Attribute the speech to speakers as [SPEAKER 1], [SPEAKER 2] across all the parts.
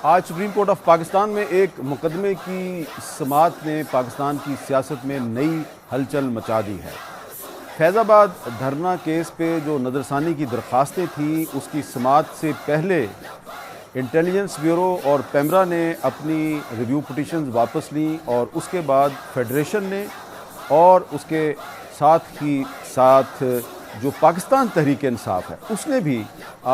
[SPEAKER 1] आज supreme court of Pakistan में एक मुकदमे की समाअत ने पाकिस्तान की सियासत में नई हलचल मचा दी है। फैज़ाबाद धरना केस पे जो नज़रसानी की दरख्वास्तें थी उसकी समाअत से पहले इंटेलिजेंस ब्यूरो और पेमरा ने अपनी रिव्यू पिटिशंस वापस ली और उसके बाद फेडरेशन ने और उसके साथ ही साथ जो पाकिस्तान तहरीक इंसाफ है उसने भी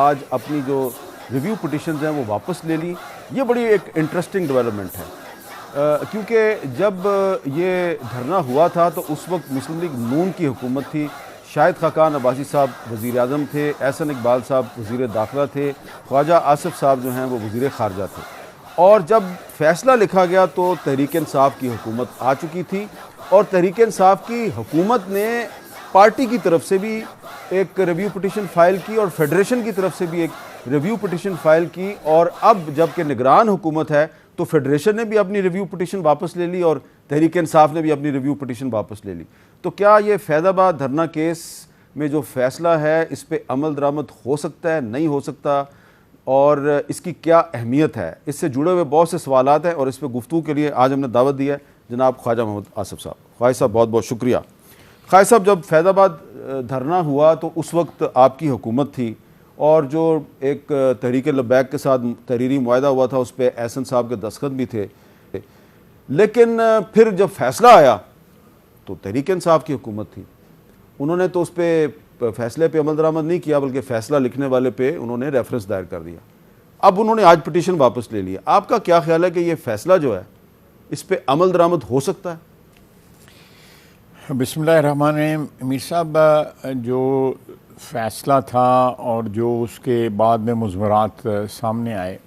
[SPEAKER 1] आज अपनी जो रिव्यू पिटिशंस हैं वो वापस ले ली। ये बड़ी एक इंटरेस्टिंग डेवलपमेंट है क्योंकि जब ये धरना हुआ था तो उस वक्त मुस्लिम लीग नून की हुकूमत थी। शाहिद खाकान अब्बासी साहब वज़ीर आज़म थे, एहसन इकबाल साहब वज़ीर दाखिला थे, ख्वाजा आसिफ साहब जो हैं वो वज़ीर ख़ारजा थे। और जब फ़ैसला लिखा गया तो तहरीक इंसाफ की हुकूमत आ चुकी थी और तहरीक इंसाफ की हुकूमत ने पार्टी की तरफ से भी एक रिव्यू पिटिशन फ़ाइल की और फेडरेशन की तरफ से भी एक रिव्यू पिटिशन फ़ाइल की। और अब जबकि निगरान हुकूमत है तो फेडरेशन ने भी अपनी रिव्यू पिटिशन वापस ले ली और तहरीक इंसाफ ने भी अपनी रिव्यू पिटिशन वापस ले ली। तो क्या ये फैज़ाबाद धरना केस में जो फ़ैसला है इस पर अमल दरामद हो सकता है, नहीं हो सकता, और इसकी क्या अहमियत है? इससे जुड़े हुए बहुत से सवालात हैं और इस पर गुफ्तगू के लिए आज हमने दावत दी है जनाब ख्वाजा मोहम्मद आसिफ साहब। ख्वाजा साहब बहुत बहुत शुक्रिया। ख्वाजा साहब, जब फैज़ाबाद धरना हुआ तो उस वक्त आपकी हुकूमत थी और जो एक तहरीक लब्बैक के साथ तहरीरी मुआहदा हुआ था उस पर एहसन साहब के दस्तखत भी थे, लेकिन फिर जब फैसला आया तो तहरीक इंसाफ की हुकूमत थी। उन्होंने तो उस पर फैसले पे अमल दरामद नहीं किया बल्कि फ़ैसला लिखने वाले पे उन्होंने रेफरेंस दायर कर दिया। अब उन्होंने आज पिटीशन वापस ले लिया। आपका क्या ख्याल है कि ये फ़ैसला जो है इस पर अमल दरामद हो सकता है?
[SPEAKER 2] बिस्मिल्लाहिर्रहमानिर्रहीम। मीर साहब, जो फ़ैसला था और जो उसके बाद में मुज़मरात सामने आए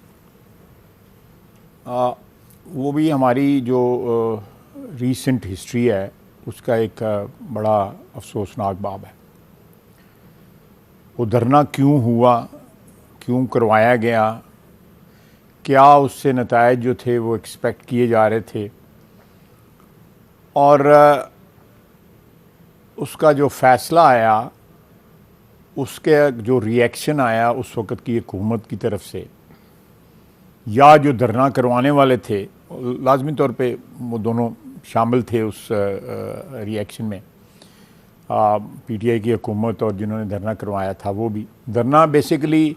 [SPEAKER 2] वो भी हमारी जो रीसेंट हिस्ट्री है उसका एक बड़ा अफसोसनाक बाब है। वो धरना क्यों हुआ, क्यों करवाया गया, क्या उससे नतायज जो थे वो एक्सपेक्ट किए जा रहे थे, और उसका जो फ़ैसला आया उसके जो रिएक्शन आया उस वक़्त की हुकूमत की तरफ से या जो धरना करवाने वाले थे, लाजमी तौर पे वो दोनों शामिल थे उस रिएक्शन में। पीटीआई की हुकूमत और जिन्होंने धरना करवाया था वो भी। धरना बेसिकली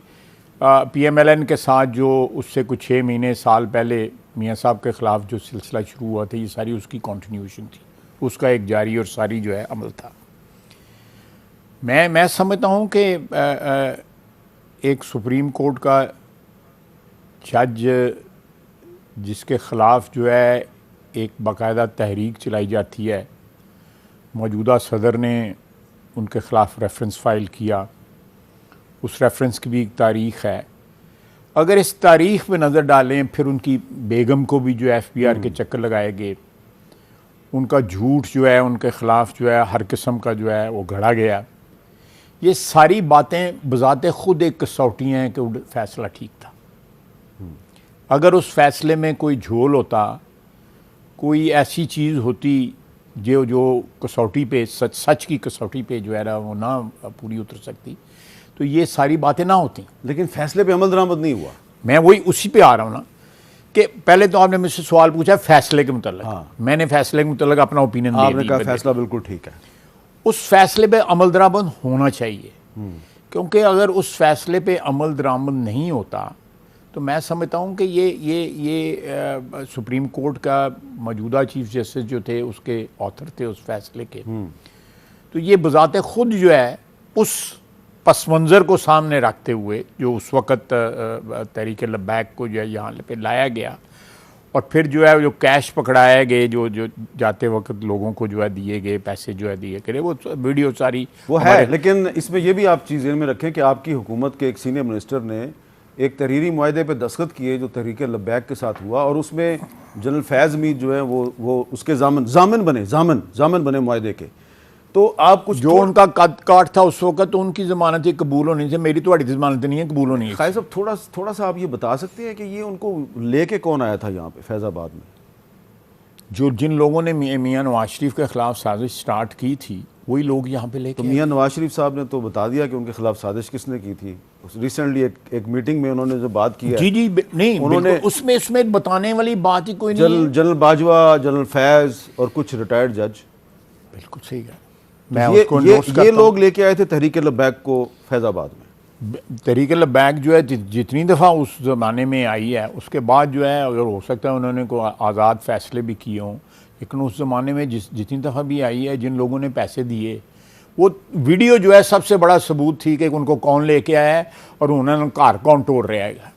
[SPEAKER 2] पीएमएलएन के साथ जो उससे कुछ 6 महीने साल पहले मियाँ साहब के ख़िलाफ़ जो सिलसिला शुरू हुआ था, ये सारी उसकी कंटिन्यूएशन थी, उसका एक जारी और सारी जो है अमल था। मैं समझता हूँ कि एक सुप्रीम कोर्ट का जज जिसके ख़िलाफ़ जो है एक बाकायदा तहरीक चलाई जाती है, मौजूदा सदर ने उनके ख़िलाफ़ रेफरेंस फ़ाइल किया, उस रेफरेंस की भी एक तारीख़ है। अगर इस तारीख़ पे नज़र डालें, फिर उनकी बेगम को भी जो एफबीआर के चक्कर लगाए गए, उनका झूठ जो है उनके ख़िलाफ़ जो है हर किस्म का जो है वो गढ़ा गया, ये सारी बातें बज़ाते ख़ुद एक कसौटी हैं कि फ़ैसला ठीक था। अगर उस फ़ैसले में कोई झोल होता, कोई ऐसी चीज़ होती जो कसौटी पे सच की कसौटी पे जो है ना वो ना पूरी उतर सकती, तो ये सारी बातें ना होती।
[SPEAKER 1] लेकिन फ़ैसले पे अमल दरामद नहीं हुआ।
[SPEAKER 2] मैं वही उसी पे आ रहा हूँ ना कि पहले तो आपने मुझसे सवाल पूछा फ़ैसले के मुतल्लिक़।
[SPEAKER 1] हाँ।
[SPEAKER 2] मैंने फ़ैसले के मुतल्लिक़ अपना ओपिनियन दे
[SPEAKER 1] आपने कहा फ़ैसला बिल्कुल ठीक है।
[SPEAKER 2] उस फ़ैसले पे अमल दरामद होना चाहिए, क्योंकि अगर उस फ़ैसले पे अमल दरामद नहीं होता तो मैं समझता हूँ कि ये सुप्रीम कोर्ट का मौजूदा चीफ जस्टिस जो थे उसके ऑथर थे उस फैसले के, तो ये बज़ाते ख़ुद जो है उस पस मंज़र को सामने रखते हुए जो उस वक़्त तहरीक लब्बैक को जो है यहाँ पे लाया गया और फिर जो है जो कैश पकड़ाए गए, जो जाते वक्त लोगों को जो है दिए गए पैसे जो है दिए गए, वो वीडियो सारी
[SPEAKER 1] वो है। लेकिन इसमें यह भी आप चीज़ में रखें कि आपकी हुकूमत के एक सीनियर मिनिस्टर ने एक तहरीरी मुआहदे पे दस्तखत किए जो तहरीक लब्बैक के साथ हुआ और उसमें जनरल फैज़ मीर जो है वो उसके जामिन बने मुआहदे के। तो आप कुछ
[SPEAKER 2] जो उनका कद काट था उस वक्त तो उनकी ज़मानत कबूल होनी थी, मेरी तो ज़मानत नहीं है, कबूल होनी है।
[SPEAKER 1] खाई साहब थोड़ा सा आप ये बता सकते हैं कि ये उनको लेके कौन आया था यहाँ पे फैज़ाबाद में?
[SPEAKER 2] जो जिन लोगों ने मियाँ नवाज शरीफ के ख़िलाफ़ साजिश स्टार्ट की थी वही लोग यहाँ पे लेके।
[SPEAKER 1] तो मियाँ नवाज शरीफ साहब ने तो बता दिया कि उनके खिलाफ साजिश किसने की थी, रिसेंटली एक मीटिंग में उन्होंने जो बात की है,
[SPEAKER 2] जी जी नहीं,
[SPEAKER 1] उन्होंने
[SPEAKER 2] बिल्कुल उसमें बताने वाली बात ही कोई नहीं है।
[SPEAKER 1] जनरल बाजवा, जनरल फैज और कुछ रिटायर्ड जज,
[SPEAKER 2] बिल्कुल सही है, मैं
[SPEAKER 1] ये
[SPEAKER 2] उसको
[SPEAKER 1] ये,
[SPEAKER 2] नोट्स
[SPEAKER 1] ये
[SPEAKER 2] करता हूं।
[SPEAKER 1] लोग लेके आए थे तहरीक लब्बैक को फैजाबाद में।
[SPEAKER 2] तहरीक लब्बैक जो है जितनी दफ़ा उस ज़माने में आई है, उसके बाद जो है, अगर हो सकता है उन्होंने को आज़ाद फैसले भी किए हों, लेकिन उस ज़माने में जितनी दफ़ा भी आई है, जिन लोगों ने पैसे दिए, वो वीडियो जो है सबसे बड़ा सबूत थी कि उनको कौन लेके आया है और उन्होंने घर कौन तोड़ रहा है।